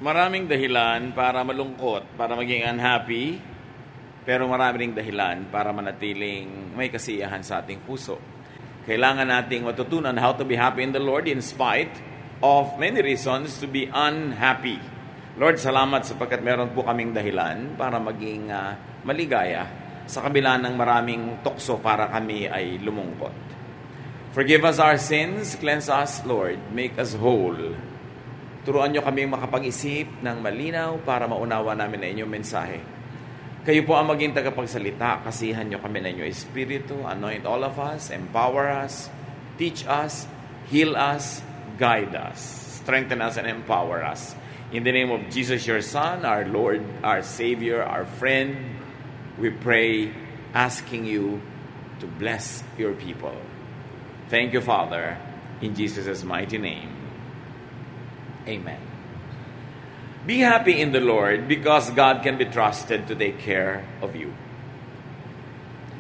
Maraming dahilan para malungkot, para maging unhappy, pero marami ring dahilan para manatiling may kasiyahan sa ating puso. Kailangan nating matutunan how to be happy in the Lord in spite of many reasons to be unhappy. Lord, salamat sapagkat meron po kaming dahilan para maging maligaya sa kabila ng maraming tukso para kami ay lumungkot. Forgive us our sins, cleanse us, Lord, make us whole. Turuan nyo kami makapag-isip ng malinaw para maunawa namin na inyong mensahe. Kayo po ang maging tagapagsalita. Kasihan nyo kami na inyong Espiritu. Anoint all of us. Empower us. Teach us. Heal us. Guide us. Strengthen us and empower us. In the name of Jesus, your Son, our Lord, our Savior, our friend, we pray, asking you to bless your people. Thank you, Father, in Jesus' mighty name. Amen. Be happy in the Lord because God can be trusted to take care of you.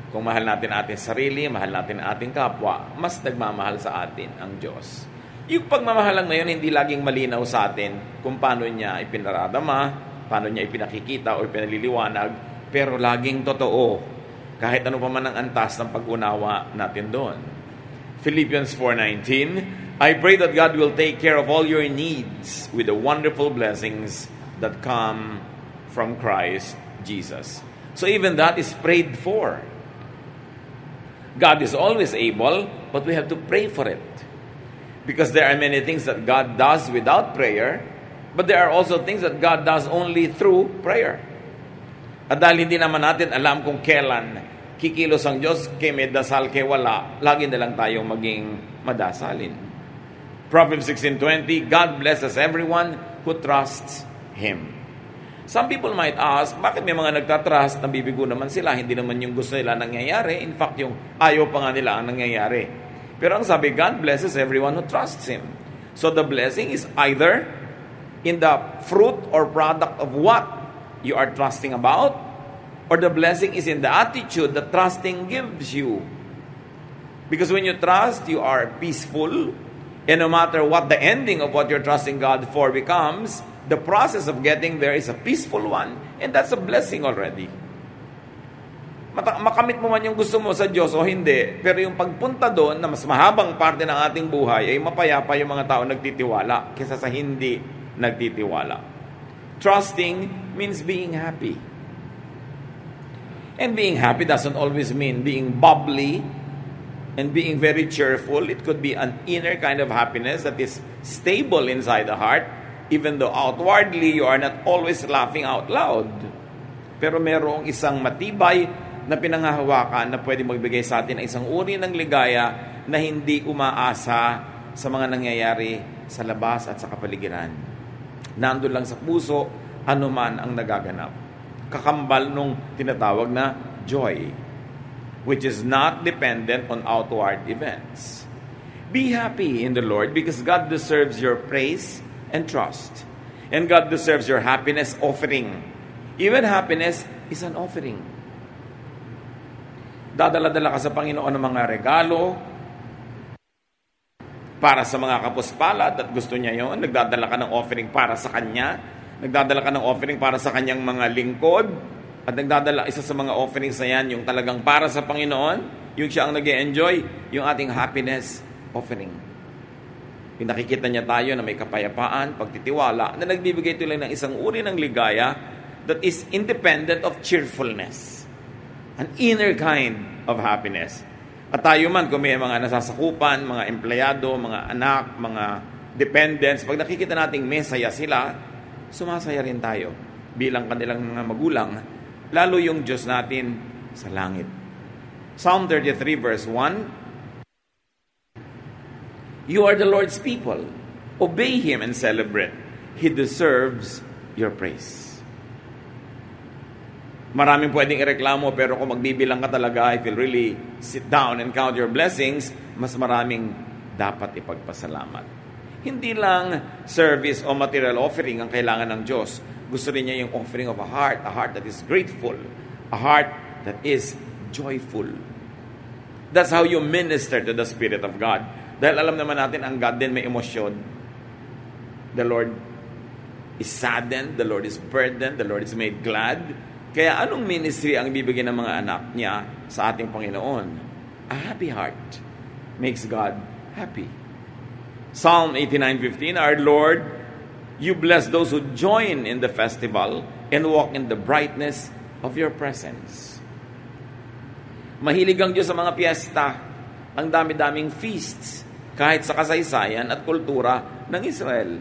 Kung mahal natin ating sarili, mahal natin ating kapwa, mas nagmamahal sa atin ang Diyos. Yung pagmamahal lang na yun, hindi laging malinaw sa atin kung paano niya ipinaradama, paano niya ipinakikita o ipinaliliwanag, pero laging totoo, kahit ano pa man ang antas ng pag-unawa natin doon. Philippians 4:19, I pray that God will take care of all your needs with the wonderful blessings that come from Christ Jesus. So even that is prayed for. God is always able, but we have to pray for it. Because there are many things that God does without prayer, but there are also things that God does only through prayer. At dahil hindi naman natin alam kung kailan kikilos ang Diyos, kay may dasal, kay wala, lagi na lang tayong maging madasalin. Proverbs 16:20, God blesses everyone who trusts Him. Some people might ask, bakit may mga nagtatrust, nabibigo naman sila, hindi naman yung gusto nila nangyayari, in fact yung ayaw pa nga nila ang nangyayari. Pero ang sabi, God blesses everyone who trusts Him. So the blessing is either in the fruit or product of what you are trusting about, or the blessing is in the attitude that trusting gives you. Because when you trust, you are peaceful. And no matter what the ending of what you're trusting God for becomes, the process of getting there is a peaceful one. And that's a blessing already. Makamit mo man yung gusto mo sa Diyos o hindi, pero yung pagpunta doon na mas mahabang parte ng ating buhay ay mapayapa yung mga tao nagtitiwala kaysa sa hindi nagtitiwala. Trusting means being happy. And being happy doesn't always mean being bubbly and being very cheerful. It could be an inner kind of happiness that is stable inside the heart, even though outwardly you are not always laughing out loud. Pero merong isang matibay na pinangahawakan na pwede magbigay sa atin ng isang uri ng ligaya na hindi umaasa sa mga nangyayari sa labas at sa kapaligiran. Nandun lang sa puso, anuman ang nagaganap. Kakambal nung tinatawag na joy, which is not dependent on outward events. Be happy in the Lord because God deserves your praise and trust. And God deserves your happiness offering. Even happiness is an offering. Dadala-dala ka sa Panginoon ng mga regalo para sa mga kapuspalad at gusto niya yon. Nagdadala ka ng offering para sa Kanya. Nagdadala ka ng offering para sa Kanyang mga lingkod. At nagdadala, isa sa mga offerings na yan, yung talagang para sa Panginoon, yung siya ang nag-e-enjoy, yung ating happiness offering. Pinakikita niya tayo na may kapayapaan, pagtitiwala, na nagbibigay ito lang ng isang uri ng ligaya that is independent of cheerfulness. An inner kind of happiness. At tayo man, kung may mga nasasakupan, mga empleyado, mga anak, mga dependents, pag nakikita nating may saya sila, sumasaya rin tayo bilang kanilang mga magulang, lalo yung Diyos natin sa langit. Psalm 33 verse 1, You are the Lord's people. Obey Him and celebrate. He deserves your praise. Maraming pwedeng ireklamo, pero kung magbibilang ka talaga, if you'll really sit down and count your blessings, mas maraming dapat ipagpasalamat. Hindi lang service o material offering ang kailangan ng Diyos. Gusto rin niya yung offering of a heart that is grateful, a heart that is joyful. That's how you minister to the Spirit of God. Dahil alam naman natin, ang God din may emosyon. The Lord is saddened, the Lord is burdened, the Lord is made glad. Kaya anong ministry ang bibigyan ng mga anak niya sa ating Panginoon? A happy heart makes God happy. Psalm 89:15, Our Lord, you bless those who join in the festival and walk in the brightness of your presence. Mahilig ang Diyos sa mga piyesta, ang dami-daming feasts, kahit sa kasaysayan at kultura ng Israel.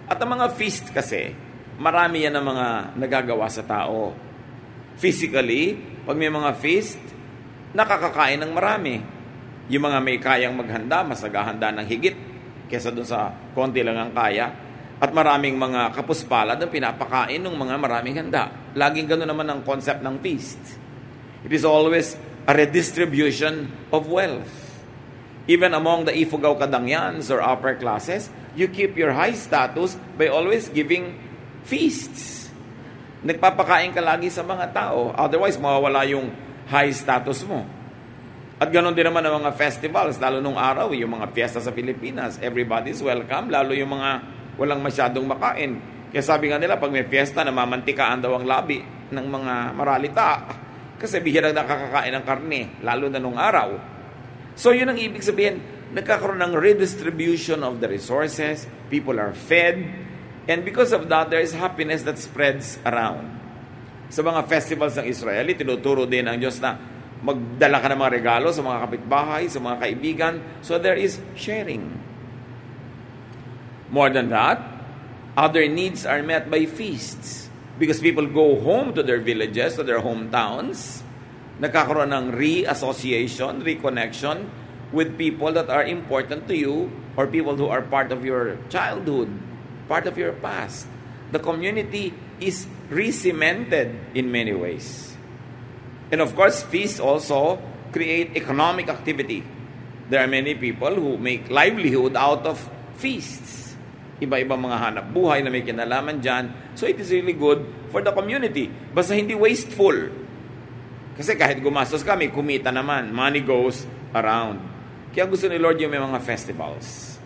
At ang mga feast kasi, marami yan ang mga nagagawa sa tao. Physically, pag may mga feast, nakakakain ng marami. Yung mga may kayang maghanda, mas naghahanda ng higit kesa dun sa konti lang ang kaya. At maraming mga kapuspalad ang pinapakain ng mga maraming handa. Laging gano'n naman ang concept ng feast. It is always a redistribution of wealth. Even among the Ifugao Kadangyans or upper classes, you keep your high status by always giving feasts. Nagpapakain ka lagi sa mga tao. Otherwise, mawawala yung high status mo. At ganoon din naman ang mga festivals, lalo nung araw, yung mga fiesta sa Pilipinas. Everybody's welcome, lalo yung mga walang masyadong makain. Kaya sabi nga nila, pag may fiesta, namamantikaan daw ang labi ng mga maralita. Kasi bihirang nakakakain ng karne, lalo na nung araw. So yun ang ibig sabihin, nagkakaroon ng redistribution of the resources, people are fed, and because of that, there is happiness that spreads around. Sa mga festivals ng Israel, tinuturo din ang Diyos na magdala ka ng mga regalo sa mga kapitbahay, sa mga kaibigan, so there is sharing. More than that, other needs are met by feasts. Because people go home to their villages, to their hometowns, nagkakaroon ng re-association, reconnection with people that are important to you or people who are part of your childhood, part of your past. The community is re-cemented in many ways. And of course, feasts also create economic activity. There are many people who make livelihood out of feasts. Iba-ibang mga hanap buhay na may kinalaman dyan. So it is really good for the community. Basta hindi wasteful. Kasi kahit gumastos ka, may kumita naman. Money goes around. Kaya gusto ni Lord yung may mga festivals.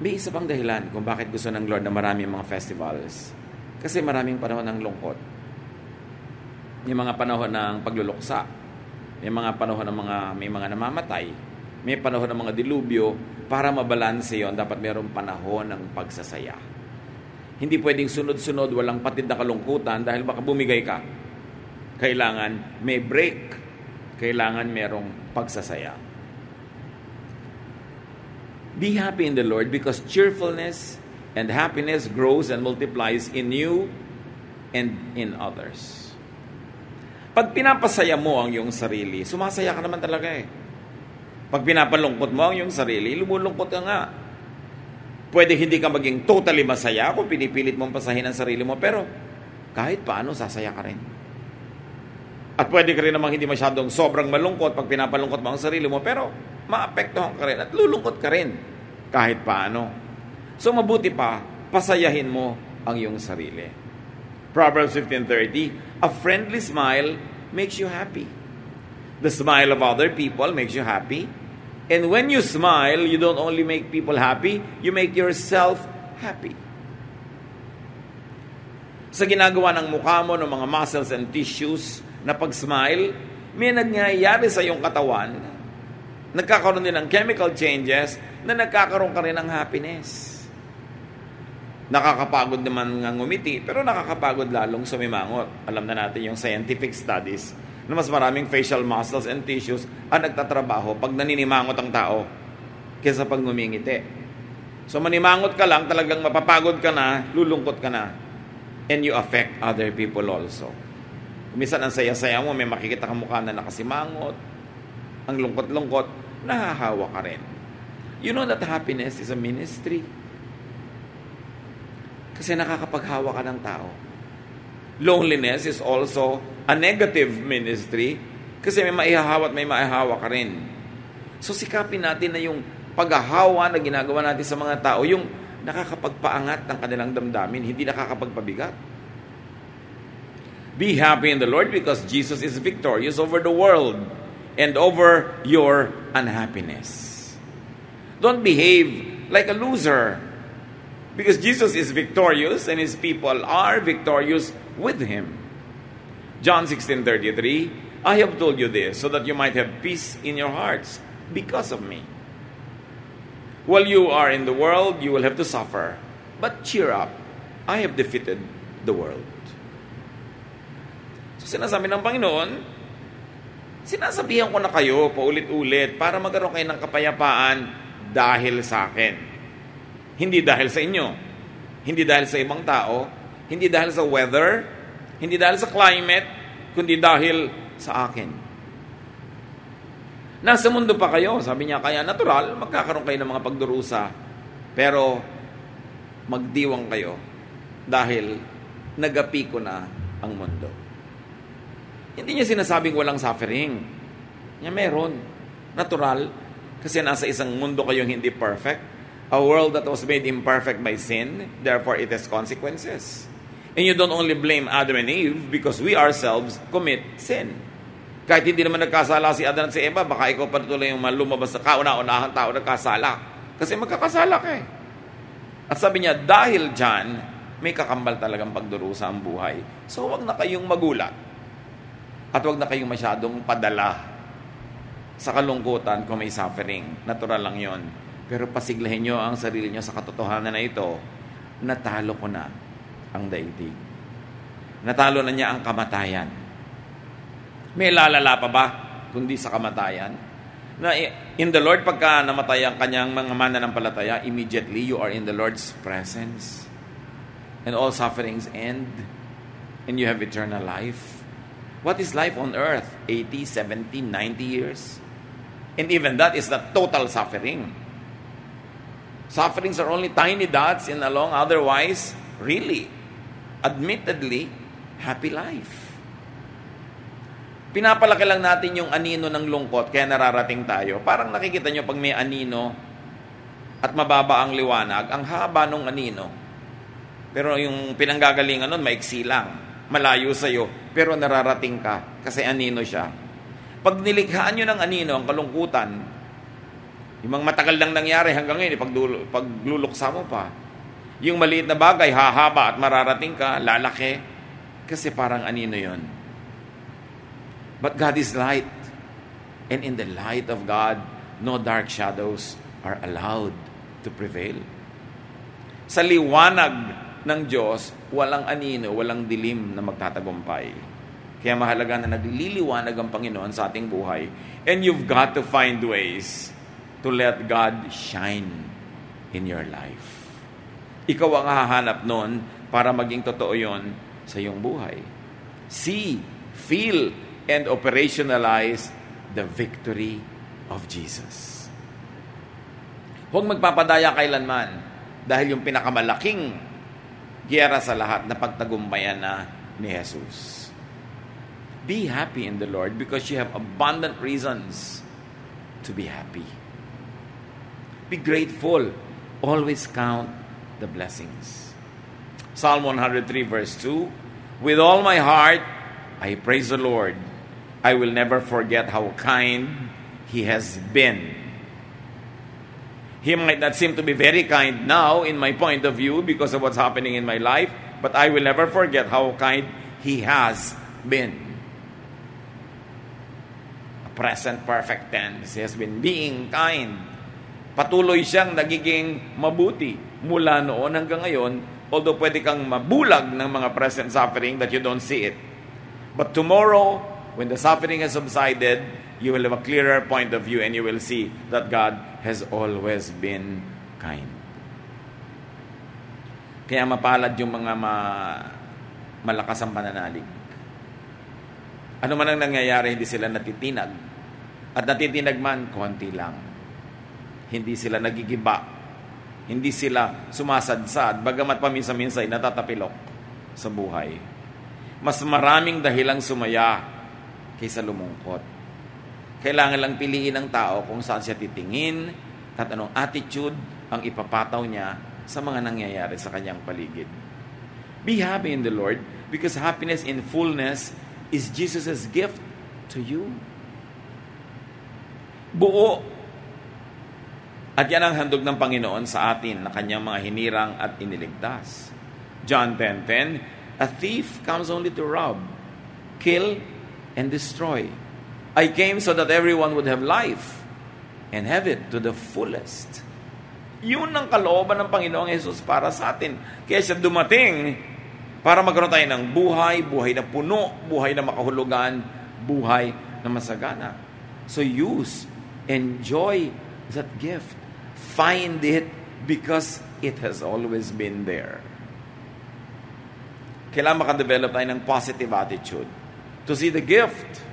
May isa pang dahilan kung bakit gusto ng Lord na maraming mga festivals. Kasi maraming panahon ng lungkot. May mga panahon ng pagluluksa. May mga panahon ng may mga namamatay. May panahon ng mga dilubyo. Para mabalanse yon, dapat mayroong panahon ng pagsasaya. Hindi pwedeng sunod-sunod, walang patid na kalungkutan dahil baka bumigay ka. Kailangan may break. Kailangan mayroong pagsasaya. Be happy in the Lord because cheerfulness and happiness grows and multiplies in you and in others. Pag pinapasaya mo ang iyong sarili, sumasaya ka naman talaga eh. Pag pinapalungkot mo ang iyong sarili, lumulungkot ka nga. Pwede hindi ka maging totally masaya kung pinipilit mong pasahin ang sarili mo, pero kahit paano, sasaya ka rin. At pwede ka rin namang hindi masyadong sobrang malungkot pag pinapalungkot mo ang sarili mo, pero maapektuhan ka rin at lulungkot ka rin kahit paano. So mabuti pa, pasayahin mo ang iyong sarili. Proverbs 15:30, a friendly smile makes you happy. The smile of other people makes you happy. And when you smile, you don't only make people happy, you make yourself happy. Sa ginagawa ng mukha mo, ng mga muscles and tissues, na pag-smile, may nangyayari sa iyong katawan, nagkakaroon din ng chemical changes, na nagkakaroon ka rin ng happiness. Nakakapagod naman nga ngumiti, pero nakakapagod lalong sumimangot. Alam na natin yung scientific studies, na mas maraming facial muscles and tissues ang nagtatrabaho pag naninimangot ang tao kaysa pag ngumingiti. So manimangot ka lang, talagang mapapagod ka na, lulungkot ka na. And you affect other people also. Minsan ang saya-saya mo, may makikita ka mukha na nakasimangot, ang lungkot-lungkot, nahahawa ka rin. You know that happiness is a ministry. Kasi nakakapaghawa ka ng tao. Loneliness is also a negative ministry kasi may maihahawa at may maihahawa ka rin. So sikapin natin na yung paghahawa na ginagawa natin sa mga tao, yung nakakapagpaangat ng kanilang damdamin, hindi nakakapagpabigat. Be happy in the Lord because Jesus is victorious over the world and over your unhappiness. Don't behave like a loser. Because Jesus is victorious and His people are victorious with Him. John 16:33, I have told you this so that you might have peace in your hearts because of me. While you are in the world, you will have to suffer. But cheer up, I have defeated the world. So sinasabi ng Panginoon, sinasabihan ko na kayo paulit-ulit para magkaroon kayo ng kapayapaan dahil sa akin. Hindi dahil sa inyo. Hindi dahil sa ibang tao. Hindi dahil sa weather. Hindi dahil sa climate. Kundi dahil sa akin. Nasa mundo pa kayo, sabi niya, kaya natural, magkakaroon kayo ng mga pagdurusa. Pero magdiwang kayo dahil nagapi ko na ang mundo. Hindi niya sinasabing walang suffering. Niya meron. Natural. Kasi nasa isang mundo kayong hindi perfect. A world that was made imperfect by sin. Therefore, it has consequences. And you don't only blame Adam and Eve because we ourselves commit sin. Kahit hindi naman nagkasala si Adan at si Eva, baka ikaw pa tuloy yung lumabas sa kauna-unahang tao nagkasala. Kasi magkakasala ka eh. At sabi niya, dahil dyan, may kakambal talagang pagdurusa ang buhay. So wag na kayong magulat. At wag na kayong masyadong padala sa kalungkutan kung may suffering. Natural lang yon. Pero pasiglahin nyo ang sarili nyo sa katotohanan na ito, natalo ko na ang daigdig. Natalo na niya ang kamatayan. May lalala pa ba kundi sa kamatayan? Na in the Lord, pagka namatay ang kanyang mga mananampalataya, immediately you are in the Lord's presence. And all sufferings end. And you have eternal life. What is life on earth? 80, 70, 90 years? And even that is the total suffering. Sufferings are only tiny dots in a long, otherwise, really, admittedly, happy life. Pinapalaki lang natin yung anino ng lungkot kaya nararating tayo. Parang nakikita nyo pag may anino at mababa ang liwanag, ang haba ng anino. Pero yung pinanggagalingan nun, maiksi lang. Malayo sa'yo. Pero nararating ka kasi anino siya. Pag nilikhaan nyo ng anino, ang kalungkutan, yung mga matagal lang nangyari hanggang ngayon, pagluluksa mo pa. Yung maliit na bagay, hahaba at mararating ka, lalaki. Kasi parang anino yon. But God is light. And in the light of God, no dark shadows are allowed to prevail. Sa liwanag ng Diyos, walang anino, walang dilim na magtatagumpay. Kaya mahalaga na nagliliwanag ang Panginoon sa ating buhay. And you've got to find ways to let God shine in your life. Ikaw ang hahanap nun para maging totoo yon sa iyong buhay. See, feel, and operationalize the victory of Jesus. Huwag magpapadaya kailanman dahil yung pinakamalaking giyera sa lahat na pagtagumpayan na ni Jesus. Be happy in the Lord because you have abundant reasons to be happy. Be grateful. Always count the blessings. Psalm 103 verse 2, with all my heart, I praise the Lord. I will never forget how kind He has been. He might not seem to be very kind now in my point of view because of what's happening in my life, but I will never forget how kind He has been. A present perfect tense. He has been being kind. Patuloy siyang nagiging mabuti mula noon hanggang ngayon, although pwede kang mabulag ng mga present suffering that you don't see it. But tomorrow, when the suffering has subsided, you will have a clearer point of view and you will see that God has always been kind. Kaya mapalad yung mga malakas ang pananalig. Ano man ang nangyayari, hindi sila natitinag. At natitinag man, konti lang. Hindi sila nagigiba. Hindi sila sumasadsad. Bagamat paminsan-minsan ay natatapilok sa buhay. Mas maraming dahilang sumaya kaysa lumungkot. Kailangan lang piliin ng tao kung saan siya titingin at anong attitude ang ipapataw niya sa mga nangyayari sa kanyang paligid. Be happy in the Lord because happiness in fullness is Jesus' gift to you. Buo At yan ang handog ng Panginoon sa atin na kanyang mga hinirang at iniligtas. John 10:10, a thief comes only to rob, kill, and destroy. I came so that everyone would have life and have it to the fullest. Yun ang kalooban ng Panginoong Jesus para sa atin. Kaya siya dumating para magkaroon tayo ng buhay, buhay na puno, buhay na makahulugan, buhay na masagana. So enjoy that gift. Find it because it has always been there. Kailangan makadevelop tayo ng positive attitude to see the gift.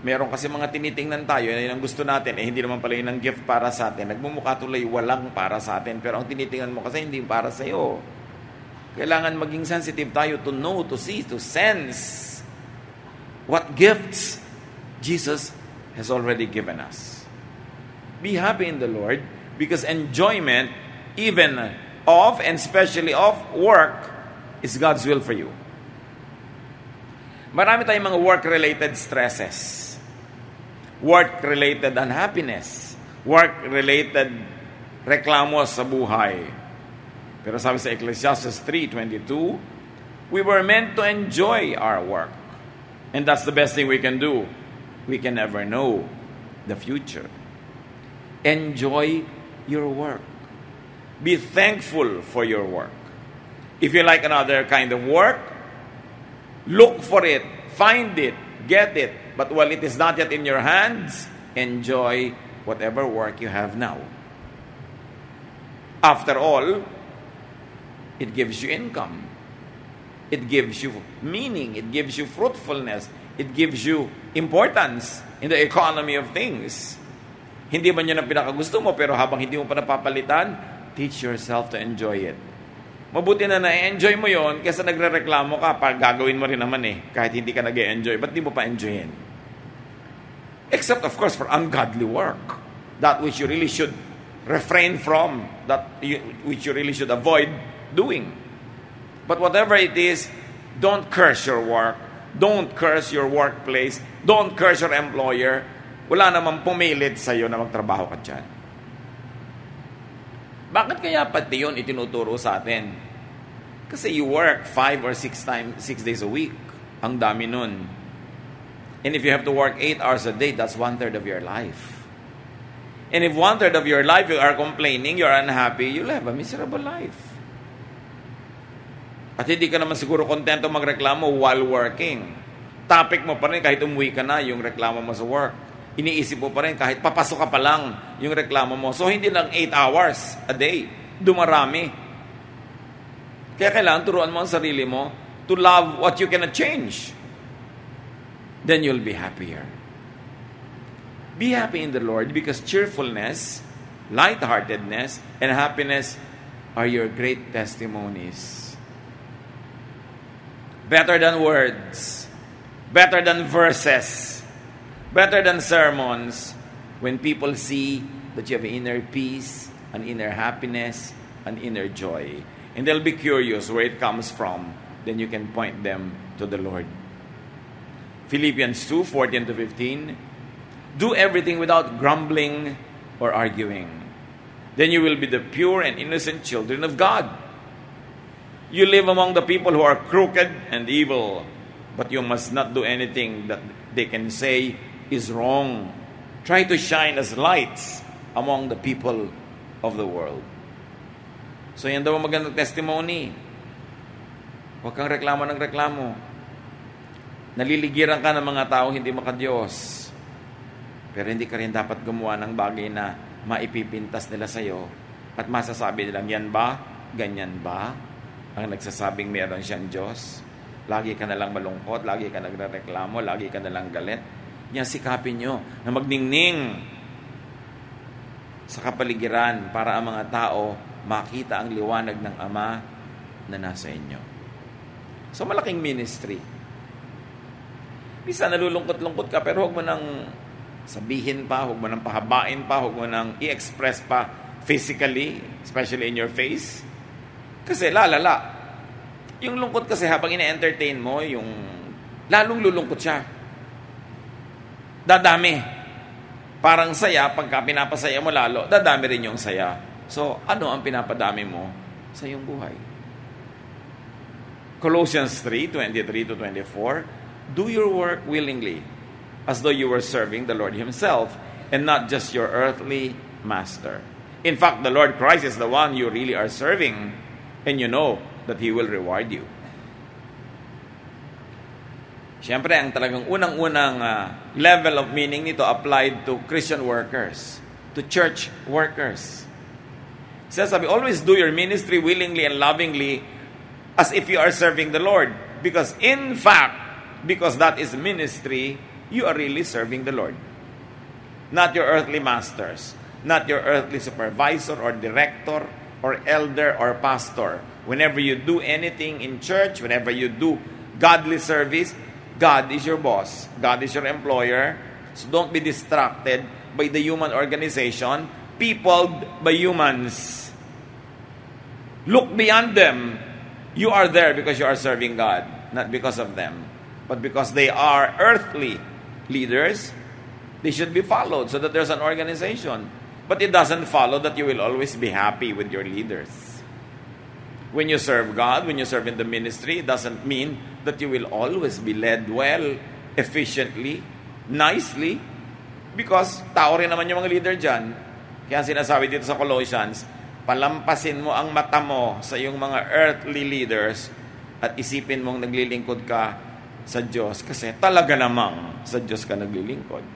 Meron kasi mga tinitingnan tayo, yun ang gusto natin, hindi naman pala yun ang gift para sa atin. Nagmumukha tuloy walang para sa atin, pero ang tinitingnan mo kasi hindi para sa iyo. Kailangan maging sensitive tayo to know, to see, to sense what gifts Jesus has already given us. Be happy in the Lord because enjoyment, even of and especially of work, is God's will for you. Marami tayong mga work-related stresses. Work-related unhappiness, work-related reklamo sa buhay. Pero sabi sa Ecclesiastes 3:22, we were meant to enjoy our work. And that's the best thing we can do. We can never know the future. Enjoy your work. Be thankful for your work. If you like another kind of work, look for it, find it, get it. But while it is not yet in your hands, enjoy whatever work you have now. After all, it gives you income. It gives you meaning. It gives you fruitfulness. It gives you importance in the economy of things. Hindi man yun ang pinakagusto mo, pero habang hindi mo pa napapalitan, teach yourself to enjoy it. Mabuti na na-enjoy mo yon kaysa nagre-reklamo ka, pag gagawin mo rin naman kahit hindi ka nag-enjoy, ba't di mo pa enjoyin? Except, of course, for ungodly work. That which you really should refrain from, which you really should avoid doing. But whatever it is, don't curse your work. Don't curse your workplace. Don't curse your employer. Wala namang pumilit sa'yo na magtrabaho ka dyan. Bakit kaya pati yun itinuturo sa atin? Kasi you work 5 or 6 days a week. Ang dami nun. And if you have to work 8 hours a day, that's 1/3 of your life. And if 1/3 of your life you are complaining, you're unhappy, you'll have a miserable life. At hindi ka naman siguro kontento magreklamo while working. Topic mo pa rin kahit umuwi ka na yung reklamo mo sa work. Iniisip mo pa rin kahit papasok ka pa lang yung reklamo mo. So hindi lang 8 hours a day. Dumarami. Kaya kailangan turuan mo ang sarili mo to love what you cannot change. Then you'll be happier. Be happy in the Lord because cheerfulness, lightheartedness, and happiness are your great testimonies. Better than words, better than verses, better than sermons, when people see that you have inner peace, an inner happiness, an inner joy. And they'll be curious where it comes from. Then you can point them to the Lord. Philippians 2:14-15, do everything without grumbling or arguing. Then you will be the pure and innocent children of God. You live among the people who are crooked and evil, but you must not do anything that they can say is wrong. Try to shine as lights among the people of the world. So yan daw ang magandang testimony. Huwag kang reklamo ng reklamo. Naliligiran ka ng mga tao hindi makadiyos. Pero hindi ka rin dapat gumawa ng bagay na maipipintas nila sa'yo at masasabi nilang, yan ba? Ganyan ba? Ang nagsasabing meron siyang Diyos? Lagi ka nalang malungkot, lagi ka nagrereklamo, lagi ka nalang galit. Yan, sikapin nyo na magningning sa kapaligiran para ang mga tao makita ang liwanag ng Ama na nasa inyo. So, malaking ministry. Bisa nalulungkot-lungkot ka, pero huwag mo nang sabihin pa, huwag mo nang pahabain pa, huwag mo nang i-express pa physically, especially in your face. Kasi lalala. Yung lungkot kasi habang ina-entertain mo, yung lalong lulungkot siya. Dadami. Parang saya, pagka pinapasaya mo lalo, dadami rin yung saya. So, ano ang pinapadami mo sa iyong buhay? Colossians 3:23-24, do your work willingly, as though you were serving the Lord Himself, and not just your earthly master. In fact, the Lord Christ is the one you really are serving, and you know that He will reward you. Siyempre, ang talagang unang-unang level of meaning nito applied to Christian workers, to church workers. It says, always do your ministry willingly and lovingly as if you are serving the Lord. Because in fact, because that is ministry, you are really serving the Lord. Not your earthly masters, not your earthly supervisor or director or elder or pastor. Whenever you do anything in church, whenever you do godly service, God is your boss. God is your employer. So don't be distracted by the human organization, peopled by humans. Look beyond them. You are there because you are serving God, not because of them, but because they are earthly leaders. They should be followed so that there's an organization. But it doesn't follow that you will always be happy with your leaders. When you serve God, when you serve in the ministry, it doesn't mean that you will always be led well, efficiently, nicely, because tao rin naman yung mga leader dyan. Kaya sinasabi dito sa Colossians, palampasin mo ang mata mo sa iyong mga earthly leaders at isipin mong naglilingkod ka sa Diyos kasi talaga namang sa Diyos ka naglilingkod.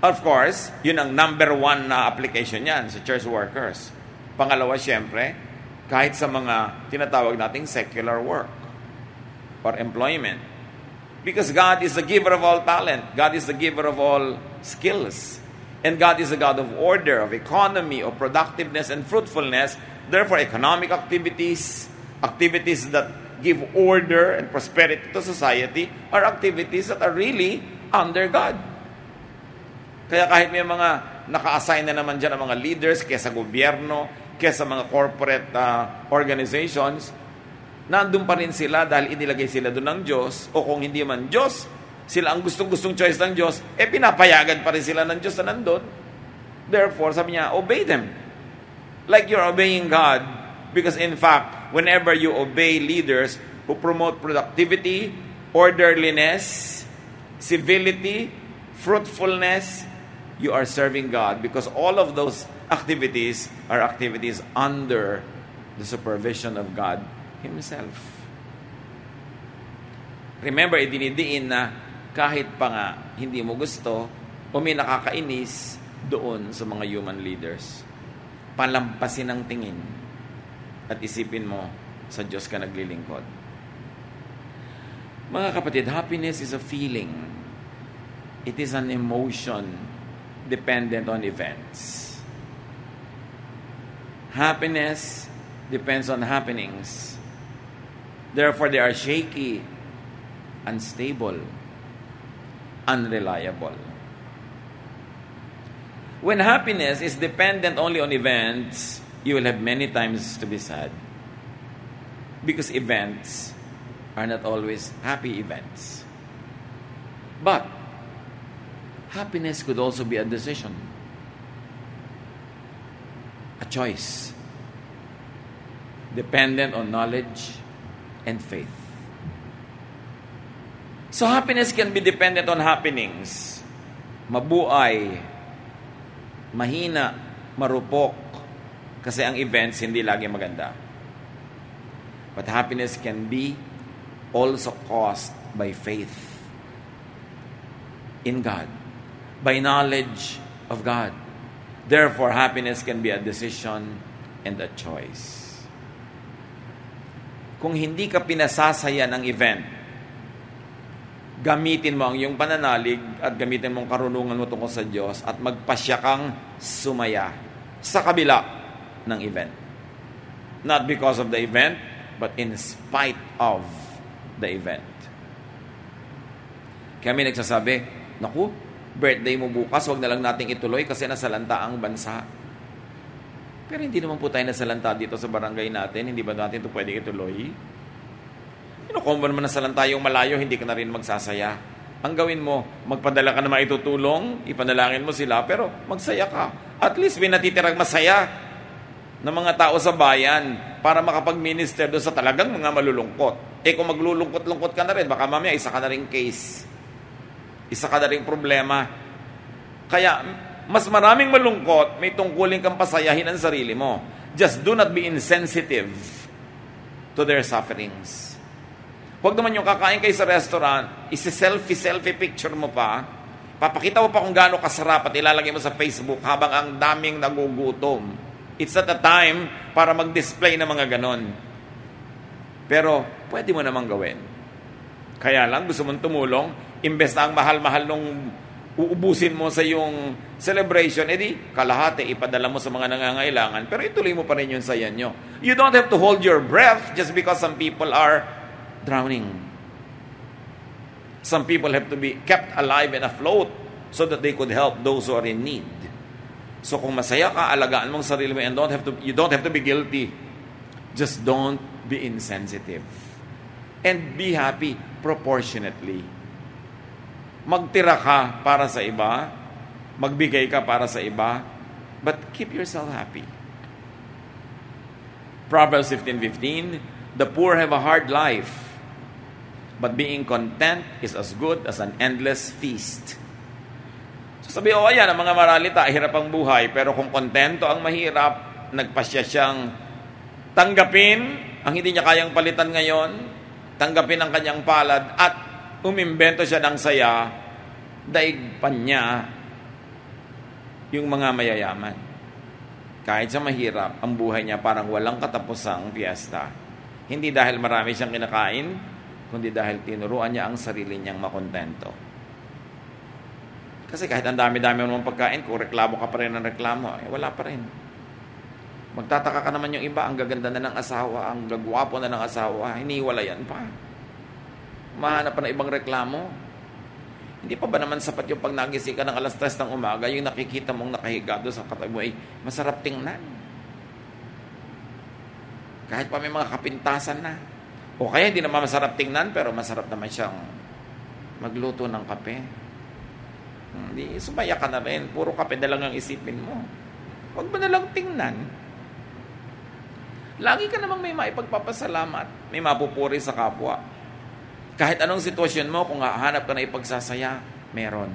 Of course, yun ang number one na application yan sa church workers. Pangalawa, syempre, kahit sa mga tinatawag nating secular work or employment. Because God is the giver of all talent. God is the giver of all skills. And God is a God of order, of economy, of productiveness and fruitfulness. Therefore, economic activities, activities that give order and prosperity to society, are activities that are really under God. Kaya kahit may mga naka-assign na naman dyan ang mga leaders kesa gobyerno, kesa mga corporate organizations, nandun pa rin sila dahil inilagay sila doon ng Diyos, o kung hindi man Diyos, sila ang gustong-gustong choice ng Diyos, pinapayagan pa rin sila ng Diyos na nandun. Therefore, sabi niya, obey them. Like you're obeying God. Because in fact, whenever you obey leaders who promote productivity, orderliness, civility, fruitfulness, you are serving God because all of those activities are activities under the supervision of God Himself. Remember, idinidiin na kahit pa nga hindi mo gusto o may nakakainis doon sa mga human leaders, palampasin ang tingin at isipin mo sa Diyos ka naglilingkod. Mga kapatid, happiness is a feeling. It is an emotion dependent on events. Happiness depends on happenings. Therefore, they are shaky, unstable, unreliable. When happiness is dependent only on events, you will have many times to be sad. Because events are not always happy events. But happiness could also be a decision, a choice, dependent on knowledge and faith. So happiness can be dependent on happenings. Mabuay, mahina, marupok, kasi ang events hindi lagi maganda. But happiness can be also caused by faith in God, by knowledge of God. Therefore, happiness can be a decision and a choice. Kung hindi ka pinasasaya ng event, gamitin mo ang iyong pananalig at gamitin mo ang karunungan mo tungkol sa Diyos at magpasya kang sumaya sa kabila ng event. Not because of the event, but in spite of the event. Kaya may nagsasabi, naku, birthday mo bukas, wag na lang nating ituloy kasi nasalanta ang bansa. Pero hindi naman po tayo nasalanta dito sa barangay natin. Hindi ba natin ito pwedeng ituloy? Kung naman nasalanta yung malayo, hindi ka na rin magsasaya. Ang gawin mo, magpadala ka na maitutulong, ipanalangin mo sila, pero magsaya ka. At least may natitirang masaya ng mga tao sa bayan para makapag-minister doon sa talagang mga malulungkot. Kung maglulungkot-lungkot ka na rin, baka mamaya isa ka na rin case. Isa ka na rin problema. Kaya, mas maraming malungkot, may tungkulin kang pasayahin ang sarili mo. Just do not be insensitive to their sufferings. Huwag naman yung kakain kayo sa restaurant, isi-selfie picture mo pa, papakita mo pa kung gaano kasarap at ilalagay mo sa Facebook habang ang daming nagugutom. It's not a time para mag-display ng mga ganon. Pero, pwede mo namang gawin. Kaya lang, gusto mong tumulong, imbes na ang mahal-mahal nung uubusin mo sa yung celebration, edi kalahati ipadala mo sa mga nangangailangan, pero ituloy mo pa rin yung saya nyo. You don't have to hold your breath just because some people are drowning. Some people have to be kept alive and afloat so that they could help those who are in need. So kung masaya ka, alagaan mong sarili mo and you don't have to be guilty. Just don't be insensitive. And be happy proportionately. Magtira ka para sa iba, magbigay ka para sa iba, but keep yourself happy. Proverbs 15:15, the poor have a hard life, but being content is as good as an endless feast. So sabi, ayan, ang mga maralita, hirap ang buhay, pero kung kontento ang mahirap, nagpasya siyang tanggapin ang hindi niya kayang palitan ngayon, tanggapin ang kanyang palad, at umimbento siya ng saya, daig pa niya yung mga mayayaman. Kahit sa mahirap, ang buhay niya parang walang katapusang piyesta. Hindi dahil marami siyang kinakain, kundi dahil tinuruan niya ang sarili niyang makontento. Kasi kahit ang dami-dami mo ng pagkain, kung reklamo ka pa rin ng reklamo, wala pa rin. Magtataka ka naman yung iba, ang gaganda na ng asawa, ang gagwapo na ng asawa, hiniwalayan pa. Mahanap pa ng ibang reklamo. Hindi pa ba naman sapat yung pag nagising ka ng alas 3 ng umaga, yung nakikita mong nakahiga doon sa katabi mo ay masarap tingnan. Kahit pa may mga kapintasan na. O kaya hindi naman masarap tingnan, pero masarap naman siyang magluto ng kape. Hindi, sumaya ka na rin. Puro kape na lang ang isipin mo. Huwag mo na lang tingnan. Lagi ka namang may maipagpapasalamat. May mapupuri sa kapwa. Kahit anong sitwasyon mo, kung hahanap ka na ipagsasaya, meron.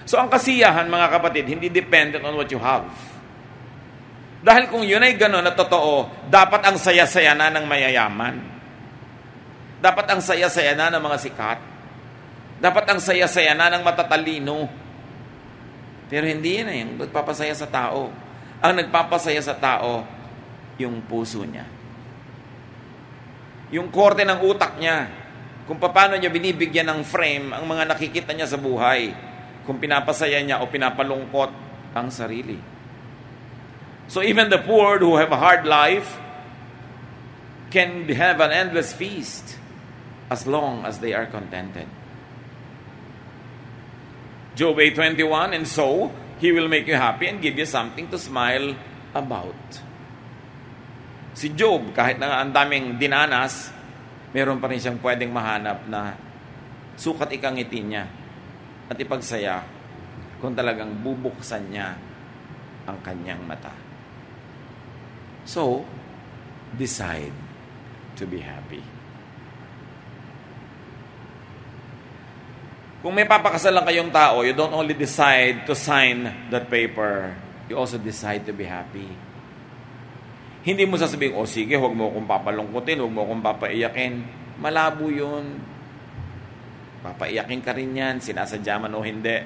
So ang kasiyahan, mga kapatid, hindi dependent on what you have. Dahil kung yun ay gano'n na totoo, dapat ang saya-saya na ng mayayaman. Dapat ang saya-saya na ng mga sikat. Dapat ang saya-saya na ng matatalino. Pero hindi yun yung nagpapasaya sa tao. Ang nagpapasaya sa tao, yung puso niya. Yung korte ng utak niya. Kung paano niya binibigyan ng frame ang mga nakikita niya sa buhay. Kung pinapasaya niya o pinapalungkot ang sarili. So even the poor who have a hard life can have an endless feast as long as they are contented. Job 8:21, and so He will make you happy and give you something to smile about. Si Job, kahit na ang daming dinanas, meron pa rin siyang pwedeng mahanap na sukat ikangiti niya at ipagsaya kung talagang bubuksan niya ang kanyang mata. So, decide to be happy. Kung may papakasalan kayong tao, you don't only decide to sign that paper, you also decide to be happy. Hindi mo sasabihin, sige, huwag mo akong papalungkutin, huwag mo akong papaiyakin. Malabo yun. Papaiyakin ka rin yan, sinasadya man o hindi.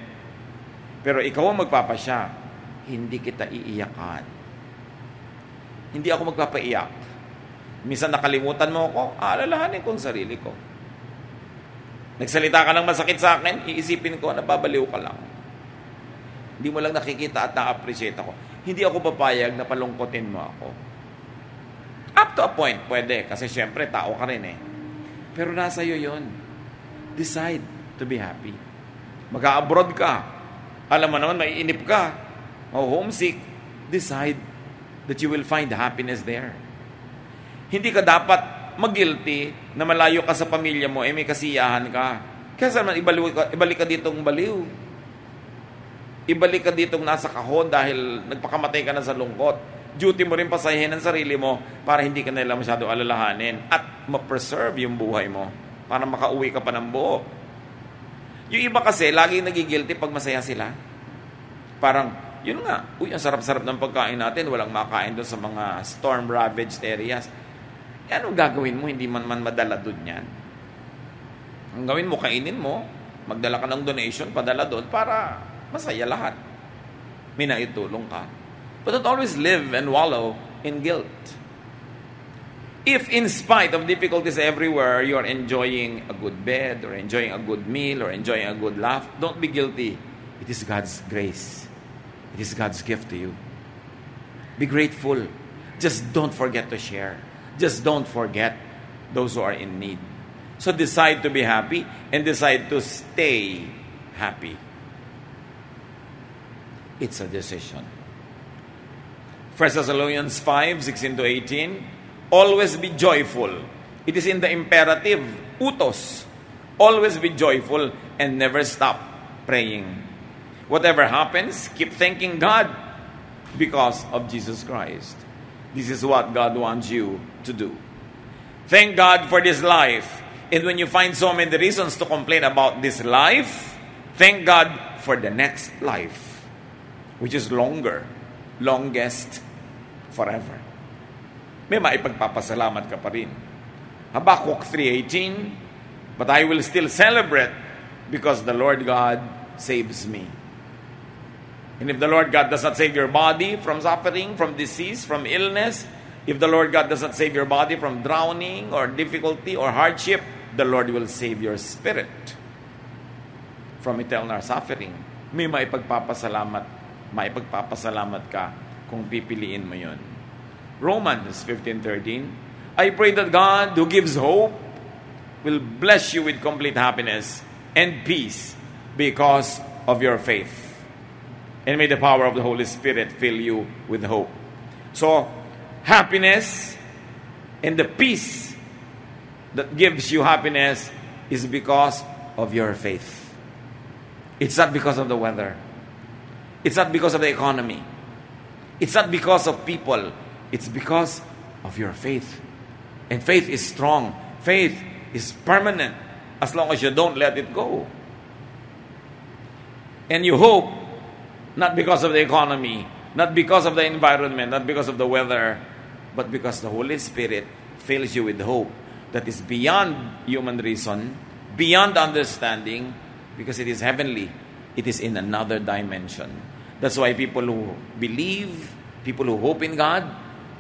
Pero ikaw ang magpapasya, hindi kita iiyakan. Hindi ako magpapaiyak. Minsan nakalimutan mo ako, alalahanin ko ang sarili ko. Nagsalita ka ng masakit sa akin, iisipin ko, nababaliw ka lang. Hindi mo lang nakikita at na-appreciate ako. Hindi ako papayag na palungkotin mo ako. Up to a point, pwede. Kasi syempre, tao ka rin eh. Pero nasa iyo yun. Decide to be happy. Mag-a-abroad ka. Alam mo naman, maiinip ka. O homesick. Decide that you will find happiness there. Hindi ka dapat mag-guilty na malayo ka sa pamilya mo, may kasiyahan ka. Kasi naman, ibalik ka ditong baliw. Ibalik ka ditong nasa kahon dahil nagpakamatay ka na sa lungkot. Duty mo rin pasahin ang sarili mo para hindi ka nila masyado alalahanin at ma-preserve yung buhay mo para makauwi ka pa ng buo. Yung iba kasi, laging nagigilty pag masaya sila. Parang, yun nga, ang sarap-sarap ng pagkain natin, walang makain doon sa mga storm-ravaged areas. Anong gagawin mo? Hindi man madala doon yan. Ang gawin mo, kainin mo, magdala ka ng donation, padala doon para masaya lahat. May naitulong ka. But don't always live and wallow in guilt. If in spite of difficulties everywhere, you are enjoying a good bed, or enjoying a good meal, or enjoying a good laugh, don't be guilty. It is God's grace. It is God's gift to you. Be grateful. Just don't forget to share. Just don't forget those who are in need. So decide to be happy and decide to stay happy. It's a decision. 1 Thessalonians 5:16-18. Always be joyful. It is in the imperative, utos. Always be joyful and never stop praying. Whatever happens, keep thanking God because of Jesus Christ. This is what God wants you to do. Thank God for this life. And when you find so many reasons to complain about this life, thank God for the next life, which is longer, longest forever. May maipagpapasalamat ka pa rin. Habakkuk 3:18, but I will still celebrate because the Lord God saves me. And if the Lord God does not save your body from suffering, from disease, from illness, if the Lord God does not save your body from drowning or difficulty or hardship, the Lord will save your spirit from eternal suffering. May maipagpapasalamat ka kung pipiliin mo yun. Romans 15:13, I pray that God who gives hope will bless you with complete happiness and peace because of your faith. And may the power of the Holy Spirit fill you with hope. So, happiness and the peace that gives you happiness is because of your faith. It's not because of the weather. It's not because of the economy. It's not because of people. It's because of your faith. And faith is strong. Faith is permanent as long as you don't let it go. And you hope, not because of the economy, not because of the environment, not because of the weather, but because the Holy Spirit fills you with hope that is beyond human reason, beyond understanding, because it is heavenly. It is in another dimension. That's why people who believe, people who hope in God,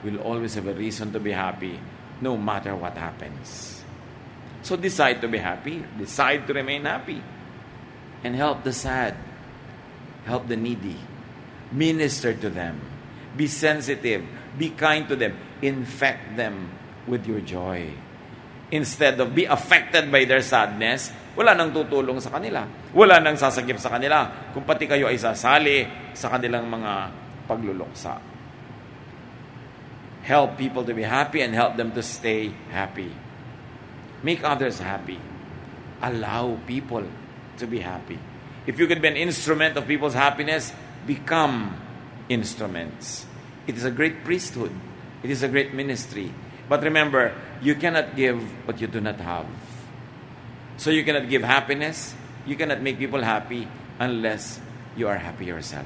will always have a reason to be happy, no matter what happens. So decide to be happy. Decide to remain happy. And help the sad. Help the needy. Minister to them. Be sensitive. Be kind to them. Infect them with your joy. Instead of be affected by their sadness, wala nang tutulong sa kanila. Wala nang sasagip sa kanila. Kung pati kayo ay sasali sa kanilang mga pagluluksa. Help people to be happy and help them to stay happy. Make others happy. Allow people to be happy. If you could be an instrument of people's happiness, become instruments. It is a great priesthood. It is a great ministry. But remember, you cannot give what you do not have. So you cannot give happiness, you cannot make people happy unless you are happy yourself.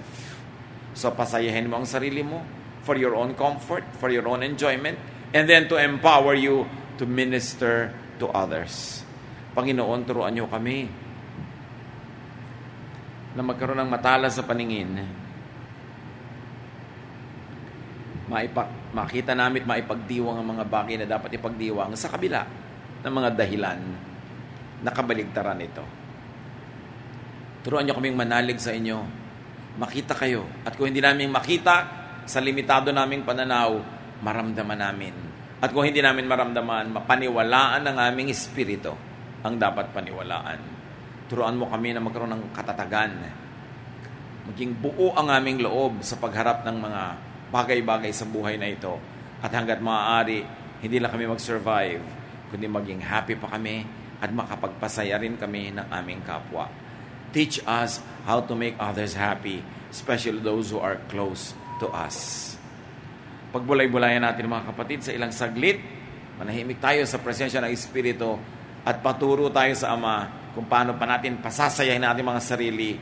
So pasayahin mo ang sarili mo for your own comfort, for your own enjoyment, and then to empower you to minister to others. Panginoon, turuan niyo kami na magkaroon ng matalas sa paningin. Makita namin maipagdiwang ang mga bagay na dapat ipagdiwang sa kabila ng mga dahilan na kabaligtaran ito. Turuan niyo kaming manalig sa inyo. Makita kayo. At kung hindi namin makita, sa limitado naming pananaw, maramdaman namin. At kung hindi namin maramdaman, mapaniwalaan ng aming espiritu ang dapat paniwalaan. Turuan mo kami na magkaroon ng katatagan. Maging buo ang aming loob sa pagharap ng mga bagay-bagay sa buhay na ito. At hanggat maaari, hindi lang kami mag-survive, kundi maging happy pa kami at makapagpasaya rin kami ng aming kapwa. Teach us how to make others happy, especially those who are close to us. Pagbulay-bulayan natin mga kapatid sa ilang saglit, manahimik tayo sa presensya ng Espiritu at paturo tayo sa Ama kung paano pa natin pasasayahin natin mga sarili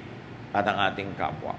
at ang ating kapwa.